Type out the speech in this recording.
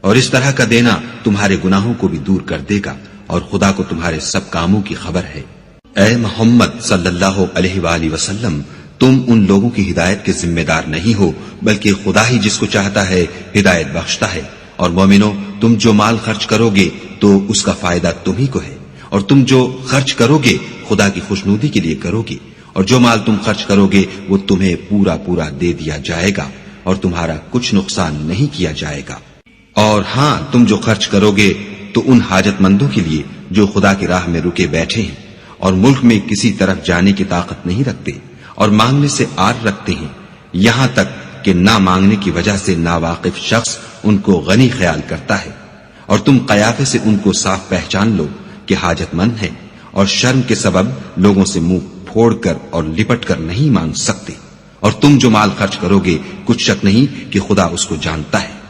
और इस तरह का देना तुम्हारे गुनाहों को भी दूर कर देगा और खुदा को तुम्हारे सब कामों की खबर है। ऐ मोहम्मद सल्लल्लाहु अलैहि वसल्लम, तुम उन लोगों की हिदायत के जिम्मेदार नहीं हो, बल्कि खुदा ही जिसको चाहता है हिदायत बख्शता है। और मोमिनो, तुम जो माल खर्च करोगे तो उसका फायदा तुम्ही को है, और तुम जो खर्च करोगे खुदा की खुशनुदी के लिए करोगे, और जो माल तुम खर्च करोगे वो तुम्हें पूरा पूरा दे दिया जाएगा और तुम्हारा कुछ नुकसान नहीं किया जाएगा। और हां, तुम जो खर्च करोगे तो उन हाजतमंदों के लिए जो खुदा की राह में रुके बैठे हैं और मुल्क में किसी तरफ जाने की ताकत नहीं रखते और मांगने से आर रखते हैं, यहां तक कि ना मांगने की वजह से नावाकिफ शख्स उनको गनी ख्याल करता है। और तुम कयाफे से उनको साफ पहचान लो कि हाजतमंद है और शर्म के सबब लोगों से मुंह फोड़कर और लिपट कर नहीं मांग सकते। और तुम जो माल खर्च करोगे कुछ शक नहीं कि खुदा उसको जानता है।